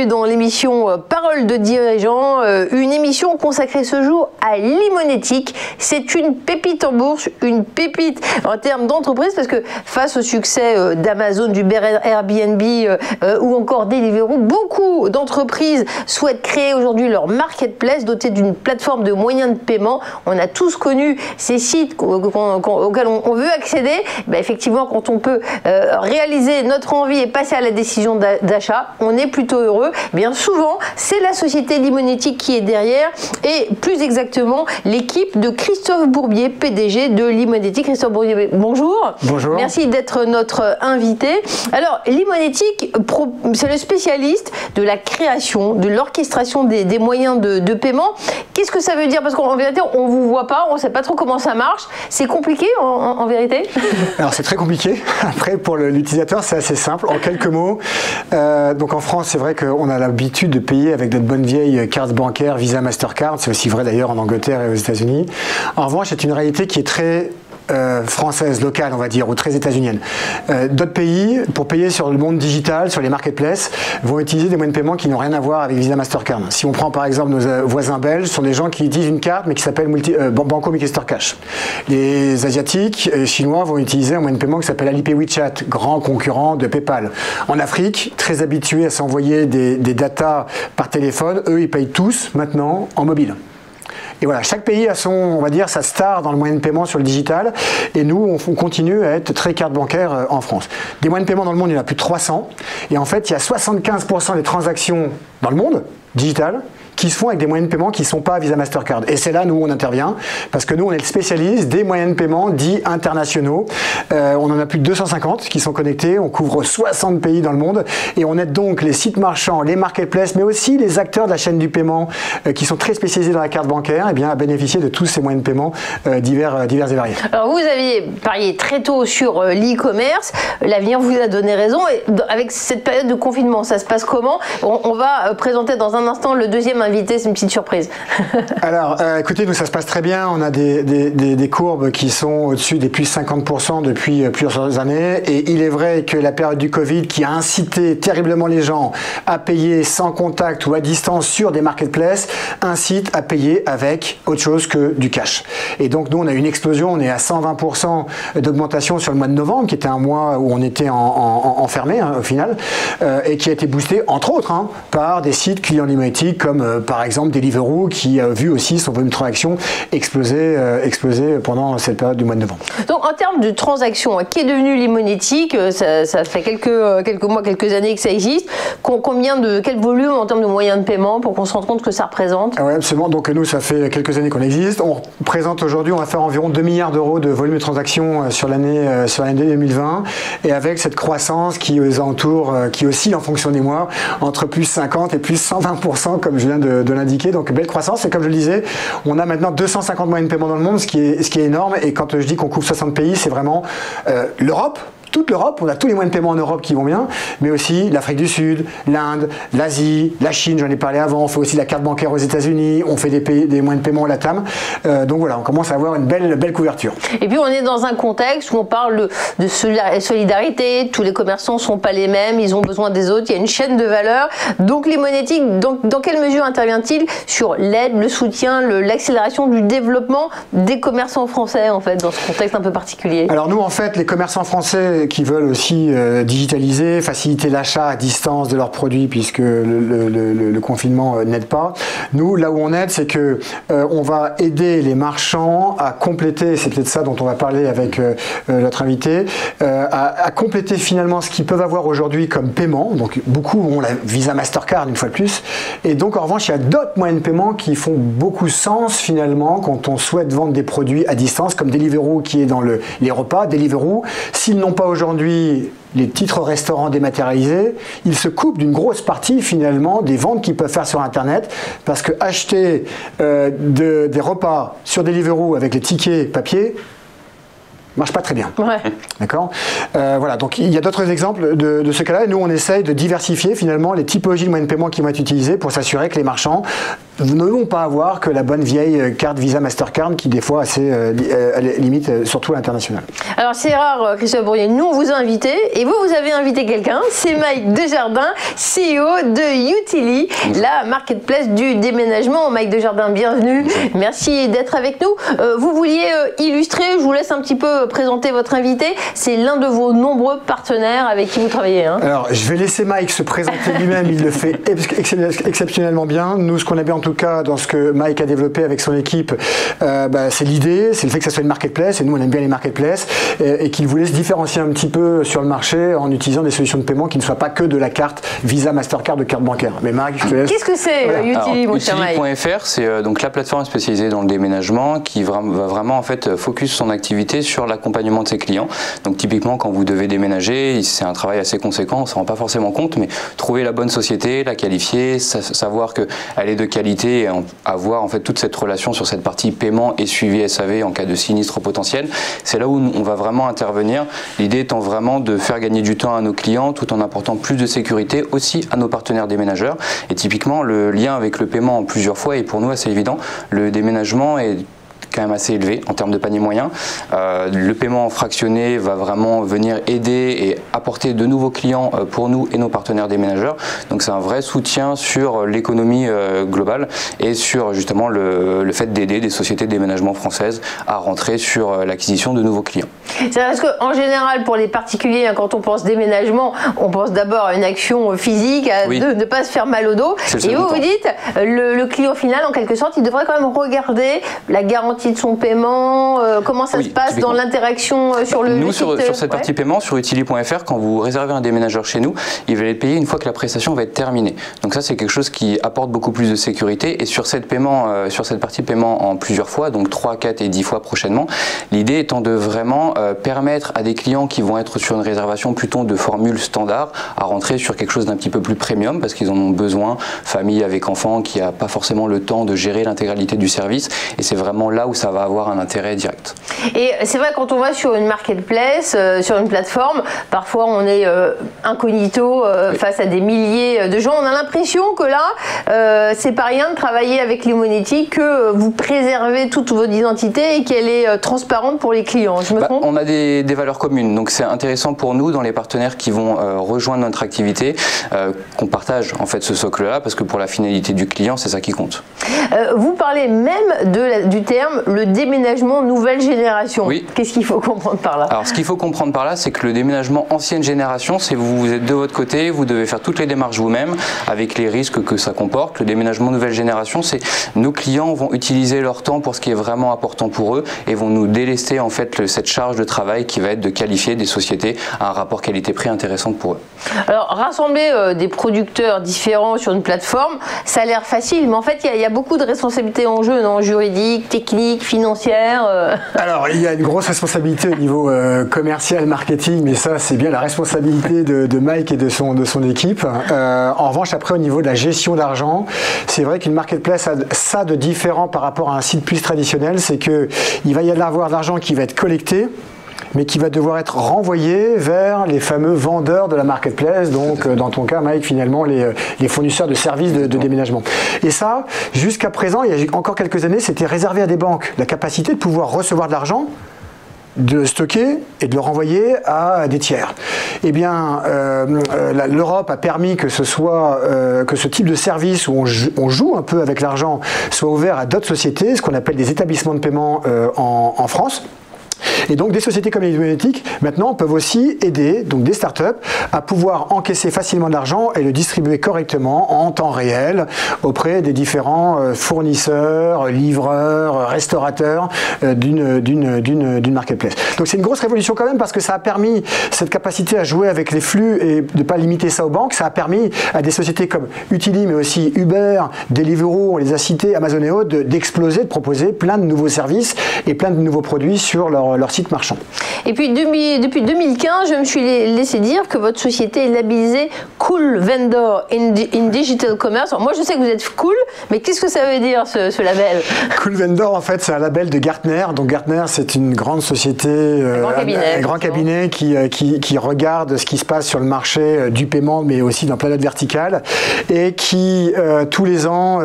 bienvenue dans l'émission Parole de dirigeants, une émission consacrée ce jour à Limonetic. C'est une pépite en bourse, une pépite en termes d'entreprise, parce que face au succès d'Amazon, d'Uber, Airbnb ou encore Deliveroo, beaucoup d'entreprises souhaitent créer aujourd'hui leur marketplace doté d'une plateforme de moyens de paiement. On a tous connu ces sites auxquels on veut accéder. Ben effectivement, quand on peut réaliser notre envie et passer à la décision d'achat, on est plutôt heureux. Bien souvent, c'est la société Limonetic qui est derrière, et plus exactement l'équipe de Christophe Bourbier, PDG de Limonetic. Christophe Bourbier, bonjour. Bonjour. Merci d'être notre invité. Alors, Limonetic, c'est le spécialiste de la création, de l'orchestration des moyens de paiement. Qu'est-ce que ça veut dire? Parce qu'en vérité, on ne vous voit pas, on ne sait pas trop comment ça marche. C'est compliqué en vérité? Alors, c'est très compliqué. Après, pour l'utilisateur, c'est assez simple. En quelques mots, donc en France, c'est vrai qu'on a l'habitude de payer avec notre bonne vieille carte bancaire Visa, Mastercard. C'est aussi vrai d'ailleurs en Angleterre et aux États-Unis. En revanche, c'est une réalité qui est très française, locale, on va dire, ou très états-unienne. D'autres pays, pour payer sur le monde digital, sur les marketplaces, vont utiliser des moyens de paiement qui n'ont rien à voir avec Visa, Mastercard. Si on prend par exemple nos voisins belges, ce sont des gens qui utilisent une carte mais qui s'appelle Banco Multi-Store Cash. Les Asiatiques et Chinois vont utiliser un moyen de paiement qui s'appelle Alipay WeChat, grand concurrent de PayPal. En Afrique, très habitués à s'envoyer des datas par téléphone, eux ils payent tous maintenant en mobile. Et voilà, chaque pays a son, on va dire, sa star dans le moyen de paiement sur le digital. Et nous, on continue à être très carte bancaire en France. Des moyens de paiement dans le monde, il y en a plus de 300. Et en fait, il y a 75% des transactions dans le monde digital qui se font avec des moyens de paiement qui ne sont pas Visa, Mastercard. Et c'est là, nous, on intervient, parce que nous, on est le spécialiste des moyens de paiement dits internationaux. On en a plus de 250 qui sont connectés, on couvre 60 pays dans le monde, et on aide donc les sites marchands, les marketplaces, mais aussi les acteurs de la chaîne du paiement qui sont très spécialisés dans la carte bancaire, et bien, à bénéficier de tous ces moyens de paiement divers et variés. Alors, vous aviez parié très tôt sur l'e-commerce, l'avenir vous a donné raison, et avec cette période de confinement, ça se passe comment? On va présenter dans un instant le deuxième invité, c'est une petite surprise. Alors, écoutez, nous, ça se passe très bien. On a des courbes qui sont au-dessus des plus 50% depuis plusieurs années. Et il est vrai que la période du Covid, qui a incité terriblement les gens à payer sans contact ou à distance sur des marketplaces, incite à payer avec autre chose que du cash. Et donc, nous, on a une explosion. On est à 120% d'augmentation sur le mois de novembre, qui était un mois où on était enfermé, au final, et qui a été boosté, entre autres, par des sites clients Limonetic comme par exemple Deliveroo, qui a vu aussi son volume de transactions exploser pendant cette période du mois de novembre. Donc en termes de transactions, qui est devenu Limonetic, ça fait quelques mois, quelques années que ça existe. Quel volume en termes de moyens de paiement pour qu'on se rende compte que ça représente? Oui, absolument. Donc nous, ça fait quelques années qu'on existe. On représente aujourd'hui, on va faire environ 2 milliards d'euros de volume de transactions sur l'année 2020, et avec cette croissance qui aux alentours, qui oscille en fonction des mois, entre plus 50 et plus 120%, comme je viens de l'indiquer. Donc belle croissance, et comme je le disais, on a maintenant 250 moyens de paiement dans le monde, ce qui est énorme. Et quand je dis qu'on couvre 60 pays, c'est vraiment l'Europe, toute l'Europe, on a tous les moyens de paiement en Europe qui vont bien, mais aussi l'Afrique du Sud, l'Inde, l'Asie, la Chine, j'en ai parlé avant, on fait aussi la carte bancaire aux États-Unis, on fait des moyens de paiement au LATAM, donc voilà, on commence à avoir une belle couverture. Et puis on est dans un contexte où on parle de solidarité, tous les commerçants ne sont pas les mêmes, ils ont besoin des autres, il y a une chaîne de valeur. Donc Limonetic, dans quelle mesure intervient-il sur l'aide, le soutien, l'accélération du développement des commerçants français, en fait, dans ce contexte un peu particulier? Alors nous, en fait, les commerçants français qui veulent aussi digitaliser, faciliter l'achat à distance de leurs produits, puisque le confinement n'aide pas. Nous, là où on aide, c'est que on va aider les marchands à compléter, c'est peut-être ça dont on va parler avec notre invité, à compléter finalement ce qu'ils peuvent avoir aujourd'hui comme paiement. Donc beaucoup ont la Visa Mastercard une fois de plus, et donc en revanche il y a d'autres moyens de paiement qui font beaucoup sens finalement quand on souhaite vendre des produits à distance, comme Deliveroo qui est dans les repas. Deliveroo, s'ils n'ont pas aujourd'hui les titres restaurants dématérialisés, ils se coupent d'une grosse partie finalement des ventes qu'ils peuvent faire sur Internet, parce que acheter des repas sur Deliveroo avec les tickets papier marche pas très bien. Ouais. D'accord. Voilà, donc il y a d'autres exemples de ce cas-là, et nous on essaye de diversifier finalement les typologies de moyens de paiement qui vont être utilisés pour s'assurer que les marchands ne vont pas avoir que la bonne vieille carte Visa Mastercard qui des fois assez limite surtout à l'international. Alors c'est rare, Christophe Bourrier, nous on vous a invité et vous avez invité quelqu'un, c'est Mike Desjardins, CEO de Youtili, la marketplace du déménagement. Mike Desjardins, bienvenue, merci d'être avec nous. Vous vouliez illustrer, je vous laisse un petit peu présenter votre invité, c'est l'un de vos nombreux partenaires avec qui vous travaillez. Hein. Alors je vais laisser Mike se présenter lui-même, il le fait exceptionnellement bien. Nous, ce qu'on a bien en tout cas dans ce que Mike a développé avec son équipe, c'est l'idée, c'est le fait que ça soit une marketplace, et nous on aime bien les marketplaces, et qu'il voulait se différencier un petit peu sur le marché en utilisant des solutions de paiement qui ne soient pas que de la carte Visa, Mastercard, de carte bancaire. Mais Mike, je te laisse. Qu'est-ce que c'est Youtili, mon cher Mike? Youtili.fr, c'est donc la plateforme spécialisée dans le déménagement qui va vraiment en fait focus son activité sur l'accompagnement de ses clients. Donc typiquement quand vous devez déménager, c'est un travail assez conséquent, on ne s'en rend pas forcément compte, mais trouver la bonne société, la qualifier, savoir qu'elle est de qualité et avoir en fait toute cette relation sur cette partie paiement et suivi SAV en cas de sinistre potentiel, c'est là où on va vraiment intervenir. L'idée étant vraiment de faire gagner du temps à nos clients tout en apportant plus de sécurité aussi à nos partenaires déménageurs. Et typiquement le lien avec le paiement en plusieurs fois est pour nous assez évident. Le déménagement est quand même assez élevé en termes de panier moyen. Le paiement fractionné va vraiment venir aider et apporter de nouveaux clients pour nous et nos partenaires déménageurs. Donc c'est un vrai soutien sur l'économie globale et sur justement le fait d'aider des sociétés de déménagement françaises à rentrer sur l'acquisition de nouveaux clients. C'est parce qu'en général pour les particuliers, quand on pense déménagement, on pense d'abord à une action physique, à ne pas se faire mal au dos. Et vous dites, le client final en quelque sorte, il devrait quand même regarder la garantie de son paiement, comment ça se passe dans l'interaction sur le site. Nous, sur cette partie paiement, sur Youtili.fr, quand vous réservez un déménageur chez nous, il va les payer une fois que la prestation va être terminée. Donc ça, c'est quelque chose qui apporte beaucoup plus de sécurité. Et sur cette partie paiement en plusieurs fois, donc 3, 4 et 10 fois prochainement, l'idée étant de vraiment permettre à des clients qui vont être sur une réservation plutôt de formule standard à rentrer sur quelque chose d'un petit peu plus premium parce qu'ils en ont besoin, famille avec enfants qui n'a pas forcément le temps de gérer l'intégralité du service. Et c'est vraiment là où ça va avoir un intérêt direct. Et c'est vrai, quand on va sur une marketplace, sur une plateforme, parfois on est incognito face à des milliers de gens. On a l'impression que là, c'est pas rien de travailler avec Limonetic, que vous préservez toute votre identité et qu'elle est transparente pour les clients. Je me trompe ? On a des valeurs communes, donc c'est intéressant pour nous dans les partenaires qui vont rejoindre notre activité, qu'on partage en fait ce socle-là, parce que pour la finalité du client, c'est ça qui compte. Vous parlez même du terme le déménagement nouvelle génération. Oui. Qu'est-ce qu'il faut comprendre par là? Alors ce qu'il faut comprendre par là, c'est que le déménagement ancienne génération, c'est vous êtes de votre côté, vous devez faire toutes les démarches vous-même avec les risques que ça comporte. Le déménagement nouvelle génération, c'est nos clients vont utiliser leur temps pour ce qui est vraiment important pour eux et vont nous délester en fait cette charge de travail qui va être de qualifier des sociétés à un rapport qualité-prix intéressant pour eux. Alors rassembler des producteurs différents sur une plateforme, ça a l'air facile, mais en fait il y a beaucoup de responsabilités en jeu, non, juridiques, techniques, financières. Alors il y a une grosse responsabilité au niveau commercial, marketing, mais ça c'est bien la responsabilité de Mike et de son équipe. En revanche, après au niveau de la gestion d'argent, c'est vrai qu'une marketplace a ça de différent par rapport à un site plus traditionnel, c'est qu'il va y avoir de l'argent qui va être collecté, mais qui va devoir être renvoyé vers les fameux vendeurs de la marketplace, donc dans ton cas Mike, finalement les fournisseurs de services de déménagement. Et ça, jusqu'à présent, il y a encore quelques années, c'était réservé à des banques, la capacité de pouvoir recevoir de l'argent, de le stocker et de le renvoyer à des tiers. Eh bien, l'Europe a permis que ce type de service où on joue un peu avec l'argent soit ouvert à d'autres sociétés, ce qu'on appelle des établissements de paiement en France. Et donc des sociétés comme Limonetic maintenant peuvent aussi aider donc des startups à pouvoir encaisser facilement de l'argent et le distribuer correctement en temps réel auprès des différents fournisseurs, livreurs, restaurateurs d'une marketplace. Donc c'est une grosse révolution quand même parce que ça a permis cette capacité à jouer avec les flux et de ne pas limiter ça aux banques. Ça a permis à des sociétés comme Youtili mais aussi Uber, Deliveroo, on les a cités, Amazon et autres, d'exploser, de proposer plein de nouveaux services et plein de nouveaux produits sur leur leur site marchand. Et puis depuis 2015, je me suis laissé dire que votre société est labellisée Cool Vendor in Digital Commerce. Alors moi je sais que vous êtes cool, mais qu'est-ce que ça veut dire ce label? Cool Vendor, en fait, c'est un label de Gartner. Donc Gartner, c'est une grande société, un grand cabinet qui regarde ce qui se passe sur le marché du paiement, mais aussi dans plein d'autres verticales, et qui tous les ans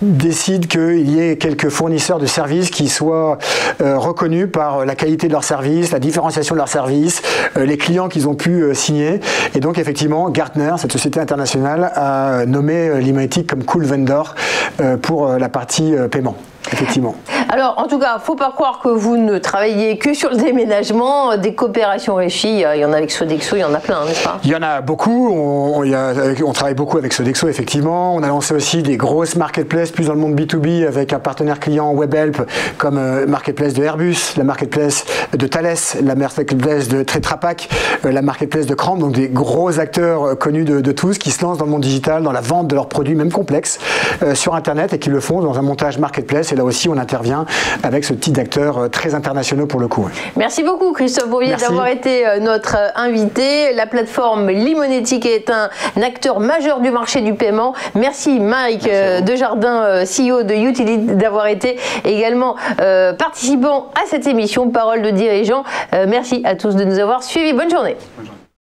décide qu'il y ait quelques fournisseurs de services qui soient reconnus par la qualité de leurs services, la différenciation de leurs services, les clients qu'ils ont pu signer. Et donc effectivement, Gartner, cette société internationale, a nommé Limonetic comme Cool Vendor pour la partie paiement. Effectivement. Alors, en tout cas, faut pas croire que vous ne travaillez que sur le déménagement. Des coopérations réussies, il y en a avec Sodexo, il y en a plein, n'est-ce pas? Il y en a beaucoup. On travaille beaucoup avec Sodexo, effectivement. On a lancé aussi des grosses marketplaces, plus dans le monde B2B, avec un partenaire client WebHelp, comme marketplace de Airbus, la marketplace de Thales, la marketplace de Tetra Pak, la marketplace de Cramp, donc des gros acteurs connus de tous qui se lancent dans le monde digital, dans la vente de leurs produits, même complexes, sur Internet, et qui le font dans un montage marketplace. Et là aussi, on intervient avec ce type d'acteurs très internationaux pour le coup. Merci beaucoup, Christophe Bourbier, d'avoir été notre invité. La plateforme Limonetic est un acteur majeur du marché du paiement. Merci, Mike Desjardins, CEO de Youtility, d'avoir été également participant à cette émission Parole de dirigeants. Merci à tous de nous avoir suivis. Bonne journée. Bonne journée.